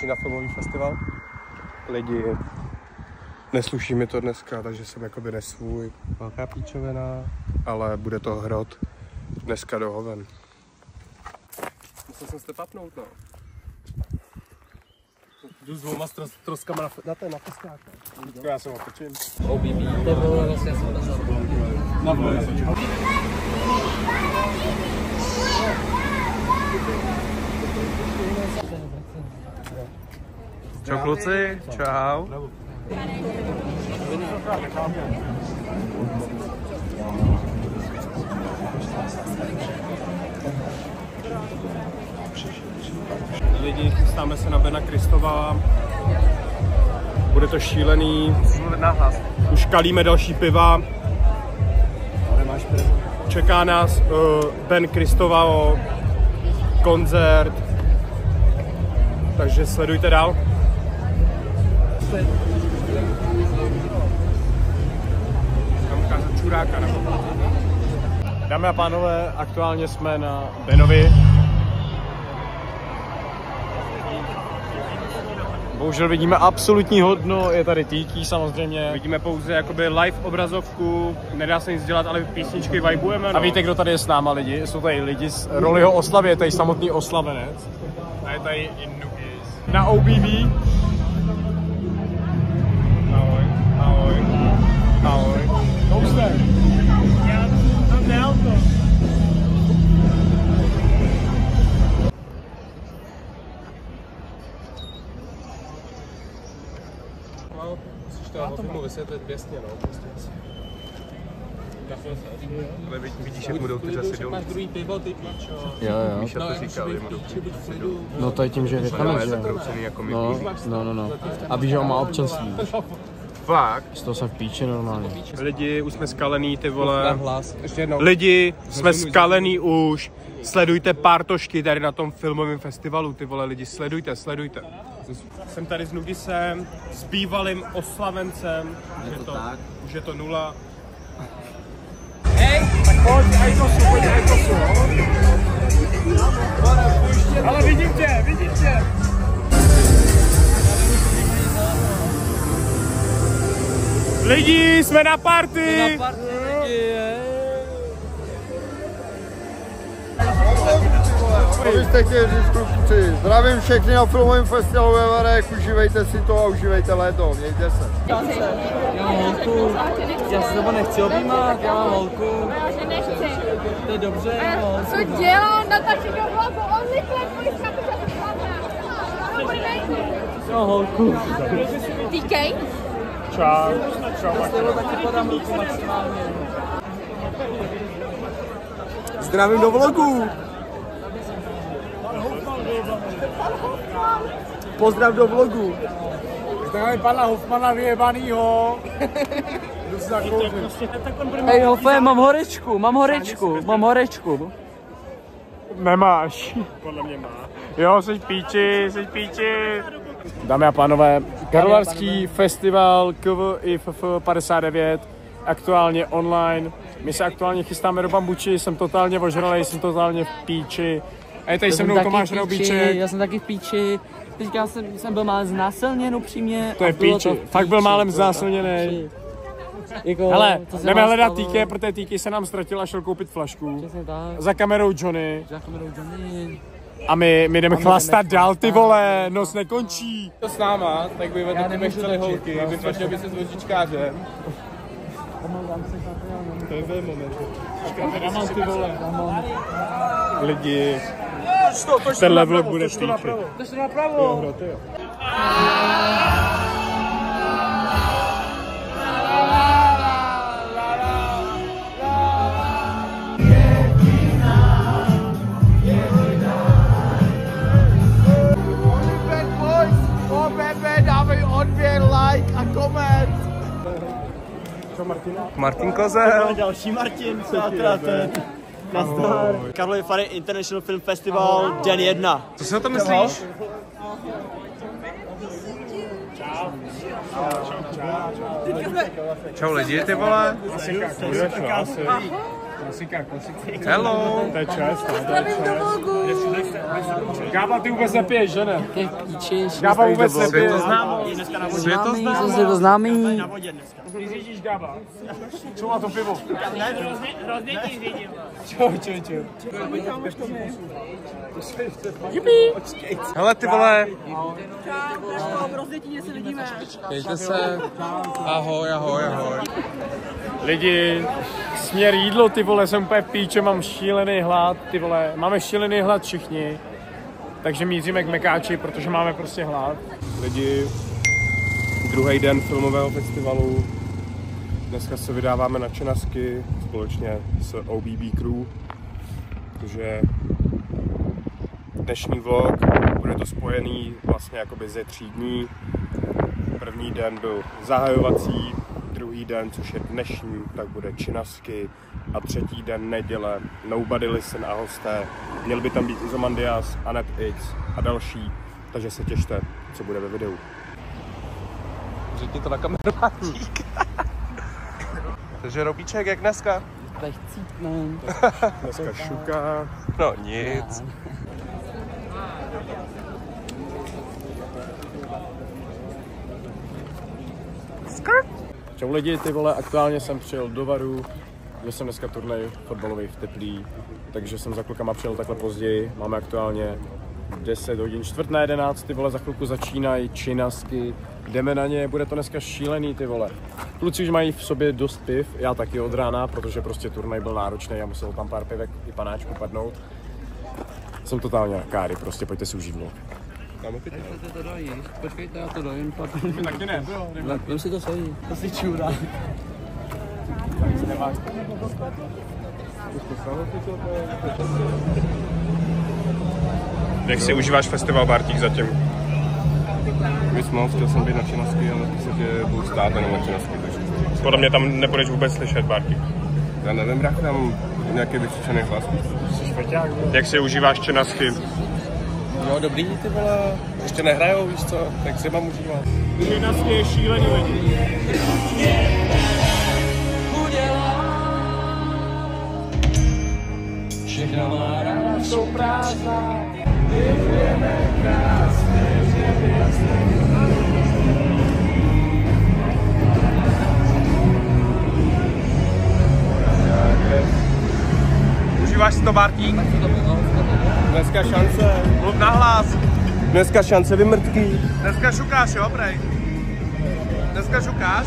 přišli na filmový festival. Lidi, nesluší mi to dneska, takže jsem jakoby nesvůj. Velká píčovina, ale bude to hrot dneska do hoven. Musel jsem se papnout, no. Jdu s dvouma troskama na peskáka. Já jsem otočím. OBB, to bylo vlastně na vole. Čau kluci, čau. Lidi, chystáme se na Bena Kristova. Bude to šílený. Už kalíme další piva. Čeká nás Ben Kristova koncert. Takže sledujte dál. Dámy a pánové, aktuálně jsme na Benovi. Bohužel vidíme absolutní hodno, je tady Tiki samozřejmě. Vidíme pouze jakoby live obrazovku, nedá se nic dělat, ale písničky vibujeme. No. A víte, kdo tady je s náma lidi? Jsou tady lidi z Rollyho oslavy, je tady samotný oslavenec. A je tady i Nugis. Na OBB. Ahoj, ahoj, ahoj. Douste. Já mám neauto. To mu vysvětlit běsně, no, prostě asi. Ale vidíš, jak mu jdou ty časy dolů. Máš druhý pivo, ty píčo. Jo. Míša to říkal, že mu jdou ty časy dolů. No to je tím, že je Větnamec, že jako no. A víš, že on má občanství. Fakt? Z toho jsem v píči normálně. Lidi, už jsme skalený, ty vole. Lidi, jsme skalený už. Sledujte pártošky tady na tom filmovém festivalu, ty vole lidi, sledujte. Jsem tady s Nugisem, s bývalým oslavencem, už je to 0. Hej, tak pojď, aj to jsou. Ale vidím tě. Lidi, jsme na party! Co byste chtěli říct, kluci? Zdravím všechny na filmovém festivalu ve Varech, užívejte si to a užívejte léto, mějte se. Já mám holku, já se tebe nechci objímat, já mám holku. Já nechci. To je dobře, já mám holku. Co dělá? Natačí do vlogu, OnlyFans, pojď na to, že to Já mám holku. TK? Čau. Já s tebou taky podám holku maximálně. Zdravím do vlogu. Pozdrav do vlogu. Zdravím pana Hofmana vyjebanýho. Hej Hofe, mám horečku. Nemáš. Podle mě má. Jo, jsi píči. Dámy a pánové, Karlovarský festival KVIFF 59, aktuálně online. My se aktuálně chystáme do Bambuči, jsem totálně ožralej, jsem totálně v píči. A je tady se mnou Tomáš Roubíček. Já jsem taky v píči. Teďka jsem byl málem znásilněn upřímně. To je píči. Fakt byl málem znásilněný. Hele, jdeme hledat Týky, protože Týky se nám ztratil a šel koupit flašku. Za kamerou Johnny. A my jdeme chlastat dál, ty vole, noc nekončí. To s náma, tak by vedle chceli holky, vyfotil by se s vožičkářem. To je moment. Ramon, ty vole. Lidi, tenhle vlog bude v Týky. Jdeš napravo. Dávej odběr, like a koment. Martin Kozel. Další Martin, přátelé, nazdar. Karlovy Vary International Film Festival, den 1. Co si o tom myslíš? Čau lidi, ty vole. Hello. To je čest, to je čest. Gába, ty vůbec nepiješ, že ne? Gába vůbec nepiješ. Světoznámý. Ty řídíš, Gába. Co má to pivo? Hrozně ti řídím. Čau. Hele ty vole. Hrozně ti něco vidíme. Mějte se. Ahoj. Lidi, směr jídlo, ty vole, jsem úplně píče, mám šílený hlad, ty vole, máme šílený hlad všichni, takže míříme k Mekáči, protože máme prostě hlad. Lidi, druhý den filmového festivalu, dneska se vydáváme na Čenasky společně s OBB Crew, takže dnešní vlog, bude to spojený vlastně jakoby ze 3 dní. První den byl zahajovací, druhý den, což je dnešní, tak bude Činasky a třetí den neděle Nobody Listen a hosté. Měl by tam být Izomandias, Anet X a další, takže se těšte, co bude ve videu. Řekni to na kameru, Martík. Takže Robíček, jak dneska? Dneska šuká. No nic. Čau lidi, ty vole, aktuálně jsem přijel do Varu, kde jsem dneska turnaj fotbalový v Teplý, takže jsem za klukama přijel takhle později, máme aktuálně 10 hodin, 10:45, ty vole, za chvilku začínají Činasky, jdeme na ně, bude to dneska šílený, ty vole. Kluci už mají v sobě dost piv, já taky od rána, protože prostě turnaj byl náročný a musel tam pár pivek i panáčku padnout. Jsem totálně na káry, prostě pojďte si užít vlog. Počkejte, já to dojím. Taky ne. Vem si to svojí. To si čůra. Jak si užíváš festival, Bartík, zatím? Víc moc, chtěl jsem být na Činasky, ale v podstatě budu stát jenom na Činasky, takže... Podle mě tam nebudeš vůbec slyšet, Bartík. Já nevím, jak tam nějaký vycvičený hlas. Jak si užíváš Činasky? No dobrý, ty vole. Ještě nehrajou, víš co? Tak si mám užívat. Činasky je šílený lidi. Všechna má rána jsou prázdná, děkujeme krásné, Užíváš si to, Bartík? Dneska šance. Mluv nahlas. Dneska šance vymrtký. Dneska šukáš, jo, prej? Dneska šukáš?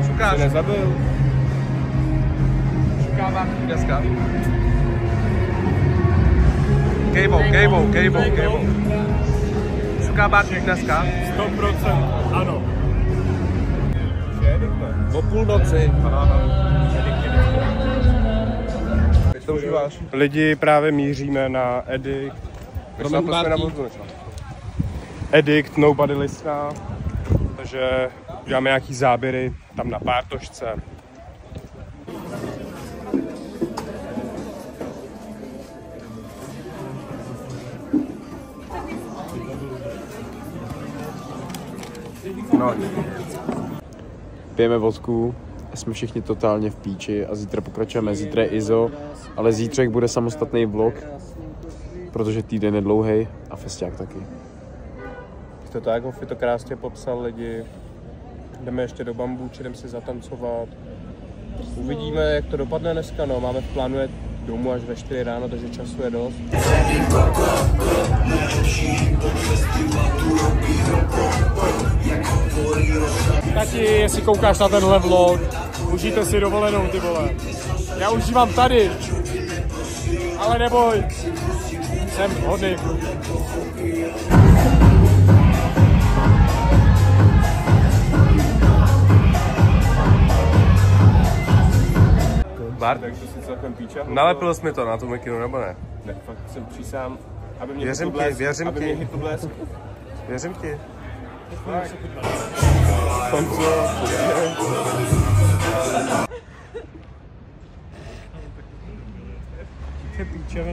Šukáš? Jsi nezabil. Šuká Bartík dneska. Kejvou. Šuká Bartík dneska? 100% ano. O půlnoci. Jak to užíváš? Lidi, právě míříme na Edict. Edict, Nobody Listena. Takže děláme nějaký záběry tam na Pártošce. No. Pijeme vodku, jsme všichni totálně v píči a zítra pokračujeme. Zítra je Izo, ale zítřek bude samostatný vlog, protože týden je dlouhej a festiák taky. To tak, Hofi to krásně popsal lidi. Jdeme ještě do Bambuče, jdeme si zatancovat. Uvidíme, jak to dopadne dneska, no. Máme v plánu jet domů až ve 4 ráno, takže času je dost. Tati, jestli koukáš na tenhle vlog, užijte si dovolenou, ty vole. Já užívám tady, ale neboj, jsem hodný. Bart, Takže si celkem píče. nalepil jsi mi to na tu mikinu, nebo ne? Ne, fakt jsem přísám, aby mě Věřím ti. Věřím ti.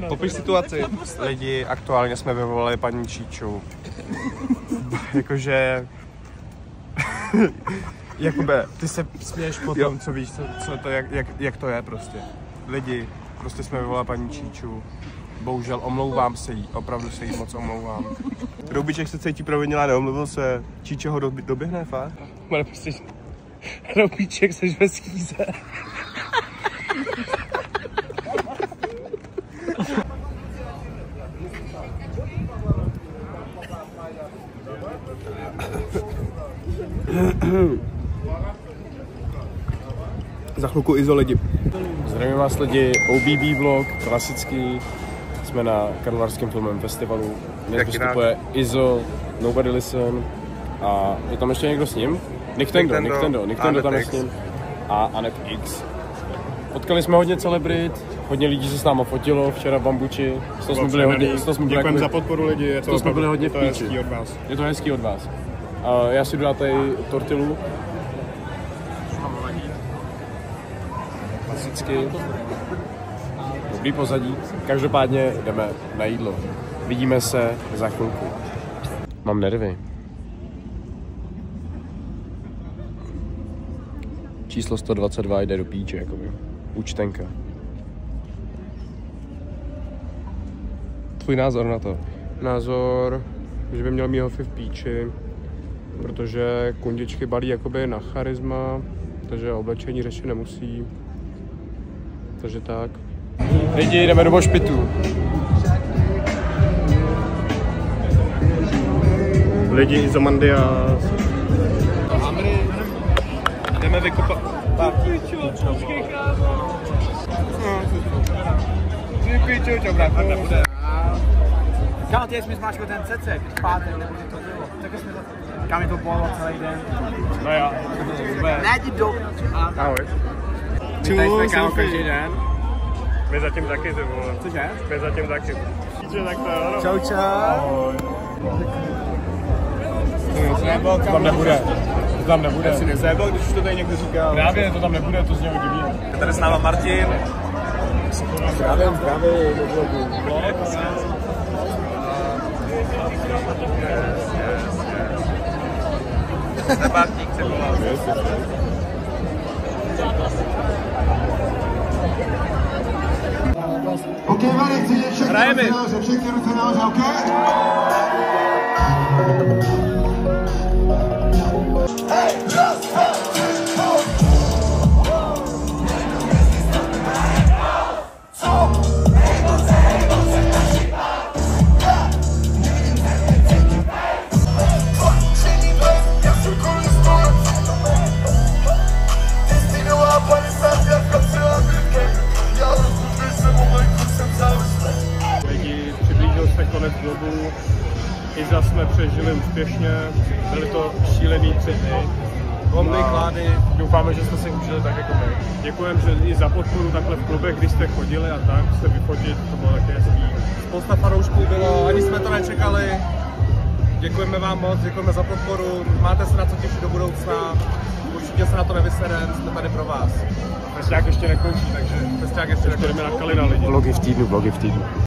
Popiš situaci. Lidi, aktuálně jsme vyvolali paní Číču. Jakože... Jakube, ty se směješ po tom, co víš, co to, jak to je prostě. Lidi, prostě jsme vyvolali paní Číču. Bohužel omlouvám se jí, opravdu se jí moc omlouvám. Roubiček se cítí provinila, neomluvil se. Číčo ho doběhne, fakt? Ale prostě, Roubíček, jsi ve skýze. Za chvilku Izo lidi. Zdravím vás lidi, OBB vlog, klasický. Jsme na Karlovarském filmovém festivalu. Dnes vystupuje Izo, Nobody Listen a je tam ještě někdo s ním? Niktendo tam je s ním a Anet X. Potkali jsme hodně celebrit, hodně lidí se s náma fotilo, včera v Bambuči. Děkujeme za podporu lidi, je to jsme byli hodně v píči. hezký od vás. Je to hezký od vás. Já si jdu dát tady tortilu. Klasicky. Dobrý pozadí. Každopádně jdeme na jídlo. Vidíme se za chvilku. Mám nervy. Číslo 122 jde do píče, jakoby. Účtenka. Tvůj názor na to? Názor, že by měl mít hofy v píči, protože kundičky balí jakoby na charisma, takže oblečení řešit nemusí. Takže tak. Lidi, jdeme do Bošpitu. Lidi, Izomandia. Jdeme vykopat. Kámo, ty jsi mi zmáčkal ten cecek, v pátek, nebo to bylo. Tak jsme to... Kámo, to bolelo celý den. No jo. Ne, ti do... Ahoj. Tady jsme kámo každý den. My zatím taky, ty vole. Cože? My zatím taky. Tak to jo. Čau, čau. To tam nebude. To tam nebude. Já si nezajebal, když už to tady někdo říkal. Právě, to tam nebude, to znělo divně. Tady s náma Martin. Zdravím. Sebátík se volá. OK, Marek, cítit všechny ruce nahoře, OK? Hey, just Lidi, přiblížil se konec dobu, Iza jsme přežili úspěšně, byly to šílený 3 dny. Bomby, klády, doufáme, že jste se užili tak jako my. Děkujeme i za podporu takhle v klubech, když jste chodili a tak, se vyfotit, to bylo taky hezký. Spousta fanoušků bylo, ani jsme to nečekali. Děkujeme vám moc, děkujeme za podporu, máte se na co těšit do budoucna. Určitě se na to nevyserem, jsme tady pro vás. Festiák ještě nekončí, takže Festiák ještě jdeme na Kalina lidi. Vlogy v týdnu.